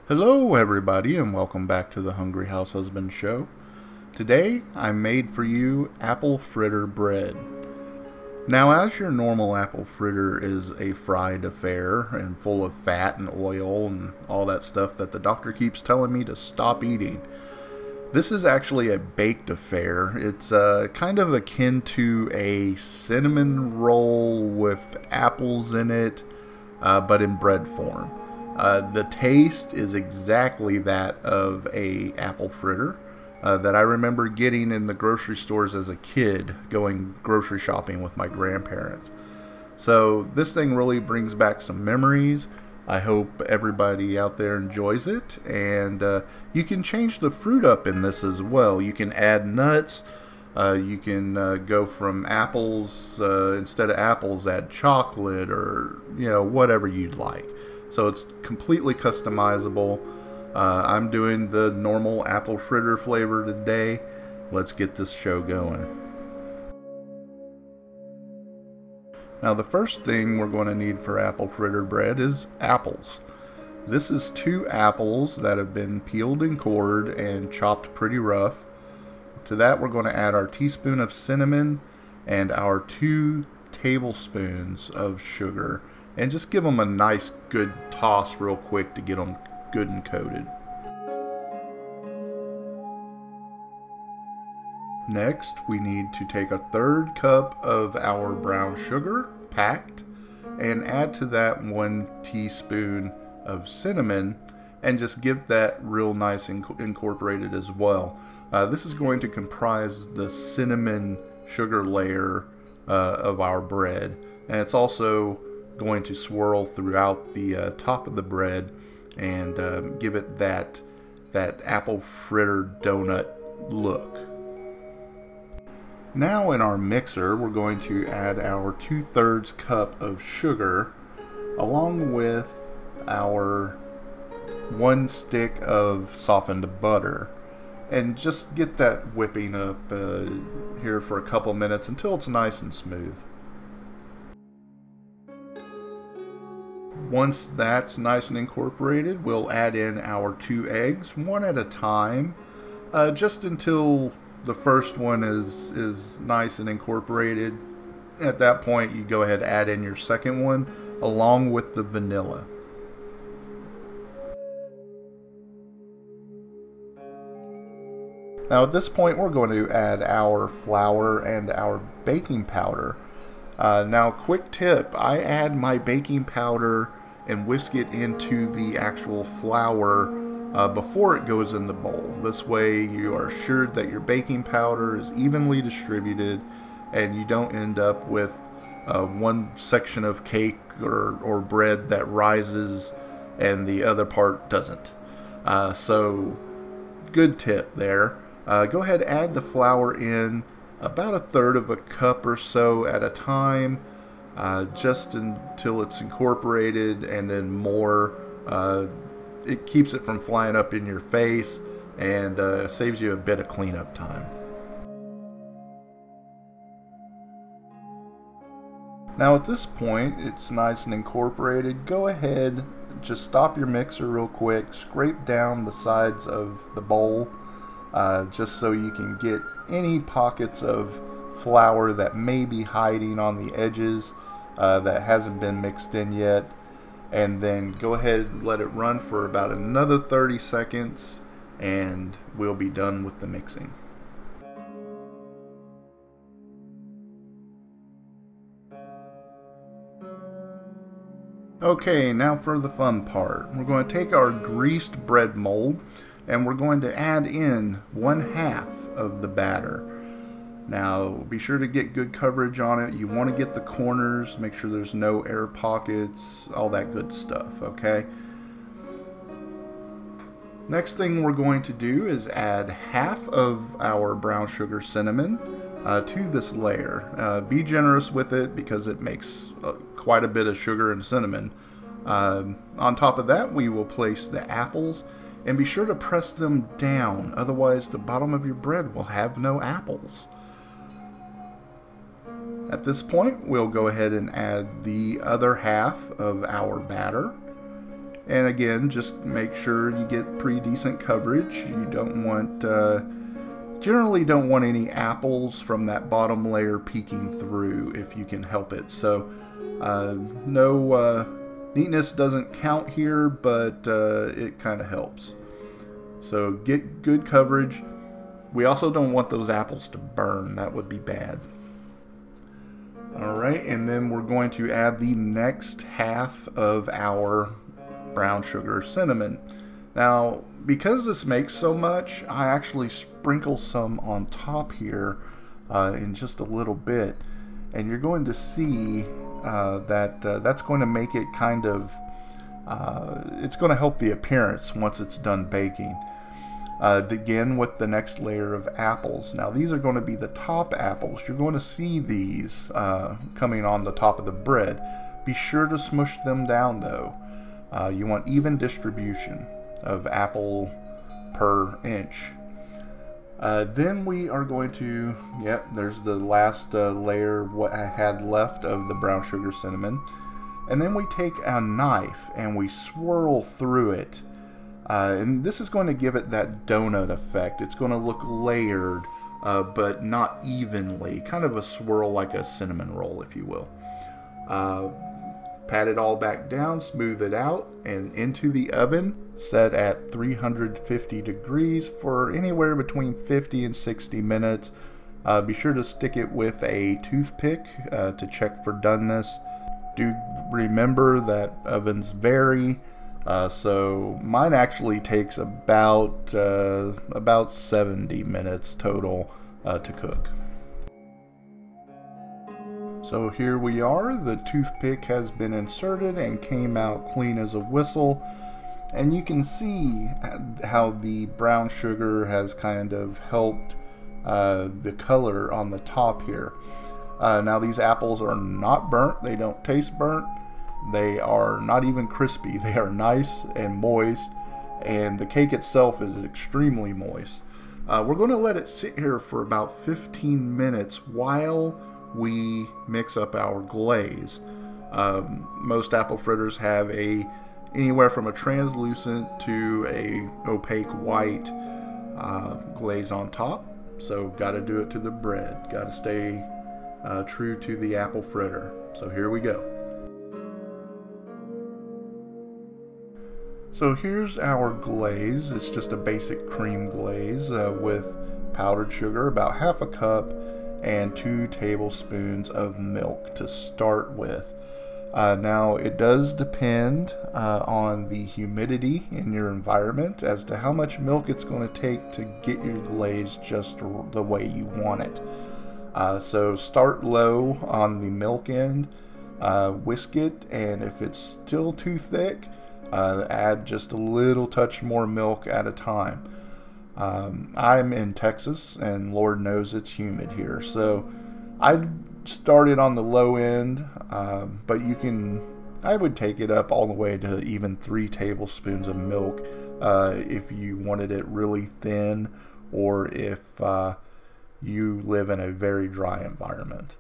Hello everybody and welcome back to the Hungry House Husband Show. Today I made for you apple fritter bread. Now, as your normal apple fritter is a fried affair and full of fat and oil and all that stuff that the doctor keeps telling me to stop eating, this is actually a baked affair. It's kind of akin to a cinnamon roll with apples in it, but in bread form. The taste is exactly that of a apple fritter that I remember getting in the grocery stores as a kid, going grocery shopping with my grandparents. So this thing really brings back some memories. I hope everybody out there enjoys it, and you can change the fruit up in this as well. You can add nuts. You can go from apples, instead of apples, add chocolate, or whatever you'd like. So it's completely customizable. I'm doing the normal apple fritter flavor today. Let's get this show going. Now, the first thing we're going to need for apple fritter bread is apples. This is 2 apples that have been peeled and cored and chopped pretty rough. To that, we're going to add our teaspoon of cinnamon and our 2 tablespoons of sugar, and just give them a nice good toss real quick to get them good and coated. Next, we need to take a 1/3 cup of our brown sugar, packed, and add to that 1 teaspoon of cinnamon, and just give that real nice incorporated as well. This is going to comprise the cinnamon sugar layer of our bread, and it's also going to swirl throughout the top of the bread and give it that apple fritter donut look. Now in our mixer, we're going to add our 2/3 cup of sugar along with our 1 stick of softened butter, and just get that whipping up here for a couple minutes until it's nice and smooth. Once that's nice and incorporated, we'll add in our 2 eggs, 1 at a time, just until the first one is nice and incorporated. At that point, you go ahead and add in your second one along with the vanilla. Now at this point, we're going to add our flour and our baking powder. Now, quick tip, I add my baking powder and whisk it into the actual flour before it goes in the bowl. This way you are assured that your baking powder is evenly distributed and you don't end up with one section of cake or bread that rises and the other part doesn't. So good tip there. Go ahead and add the flour in about 1/3 of a cup or so at a time, just until it's incorporated, and then more. It keeps it from flying up in your face and saves you a bit of cleanup time. Now at this point, it's nice and incorporated. Go ahead, just stop your mixer real quick, scrape down the sides of the bowl, just so you can get any pockets of flour that may be hiding on the edges that hasn't been mixed in yet, and then go ahead and let it run for about another 30 seconds and we'll be done with the mixing. Okay, now for the fun part. We're going to take our greased bread mold and we're going to add in 1/2 of the batter. Now be sure to get good coverage on it. You want to get the corners, make sure there's no air pockets, all that good stuff, okay? Next thing we're going to do is add 1/2 of our brown sugar cinnamon to this layer. Be generous with it because it makes quite a bit of sugar and cinnamon. On top of that, we will place the apples, and be sure to press them down, otherwise the bottom of your bread will have no apples. At this point, we'll go ahead and add the other 1/2 of our batter, And again, just make sure you get pretty decent coverage. You don't want, generally don't want any apples from that bottom layer peeking through if you can help it. So no neatness doesn't count here, but it kind of helps. So get good coverage. We also don't want those apples to burn. That would be bad. Alright, and then we're going to add the next half of our brown sugar cinnamon. Now, because this makes so much, I actually sprinkle some on top here in just a little bit. And you're going to see that's going to make it kind of, it's going to help the appearance once it's done baking. Again, with the next layer of apples. Now these are going to be the top apples. You're going to see these coming on the top of the bread. Be sure to smush them down though. You want even distribution of apple per inch. Then we are going to, there's the last layer what I had left of the brown sugar cinnamon. And then we take a knife and we swirl through it. And this is going to give it that donut effect. It's going to look layered, but not evenly. Kind of a swirl like a cinnamon roll, if you will. Pat it all back down, smooth it out, and into the oven. Set at 350 degrees for anywhere between 50 and 60 minutes. Be sure to stick it with a toothpick to check for doneness. Do remember that ovens vary. So mine actually takes about 70 minutes total to cook. So here we are. The toothpick has been inserted and came out clean as a whistle. And you can see how the brown sugar has kind of helped the color on the top here. Now these apples are not burnt. They don't taste burnt. They are not even crispy. They are nice and moist, and the cake itself is extremely moist. We're going to let it sit here for about 15 minutes while we mix up our glaze. Most apple fritters have anywhere from a translucent to a opaque white glaze on top. So got to do it to the bread. Got to stay true to the apple fritter. So here we go. So here's our glaze. It's just a basic cream glaze with powdered sugar, about half a cup, and 2 tablespoons of milk to start with. Now it does depend on the humidity in your environment as to how much milk it's going to take to get your glaze just the way you want it. So start low on the milk end, whisk it, and if it's still too thick, add just a little touch more milk at a time. I'm in Texas, and Lord knows it's humid here, so I started on the low end, but I would take it up all the way to even 3 tablespoons of milk if you wanted it really thin, or if you live in a very dry environment.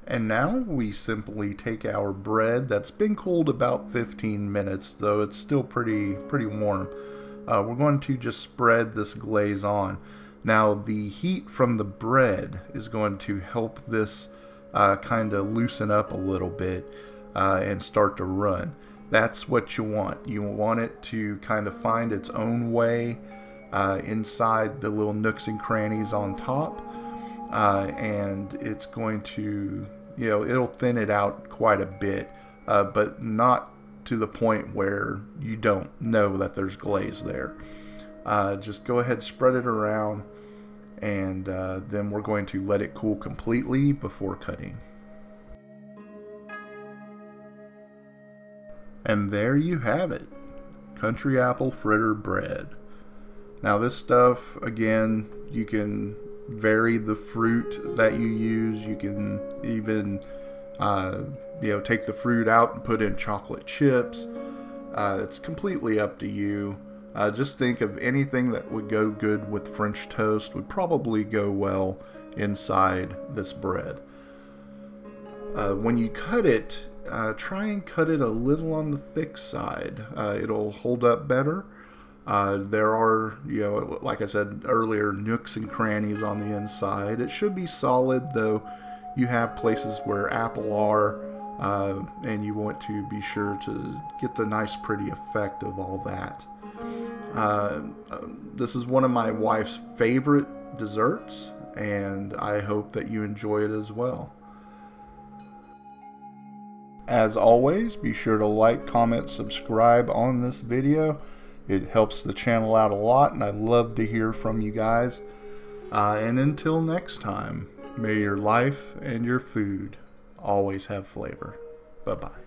And now we simply take our bread that's been cooled about 15 minutes, though it's still pretty warm. We're going to just spread this glaze on. Now the heat from the bread is going to help this kind of loosen up a little bit and start to run. That's what you want. You want it to kind of find its own way inside the little nooks and crannies on top. And it's going to, it'll thin it out quite a bit, but not to the point where you don't know that there's glaze there. Just go ahead, spread it around, and then we're going to let it cool completely before cutting. And there you have it, country apple fritter bread. Now this stuff, again, you can vary the fruit that you use. You can even take the fruit out and put in chocolate chips. It's completely up to you. Just think of anything that would go good with French toast would probably go well inside this bread. When you cut it, try and cut it a little on the thick side. It'll hold up better. There are, like I said earlier, nooks and crannies on the inside. It should be solid, though you have places where apple are, and you want to be sure to get the nice pretty effect of all that. This is one of my wife's favorite desserts, and I hope that you enjoy it as well. As always, be sure to like, comment, subscribe on this video. It helps the channel out a lot, and I'd love to hear from you guys. And until next time, may your life and your food always have flavor. Bye-bye.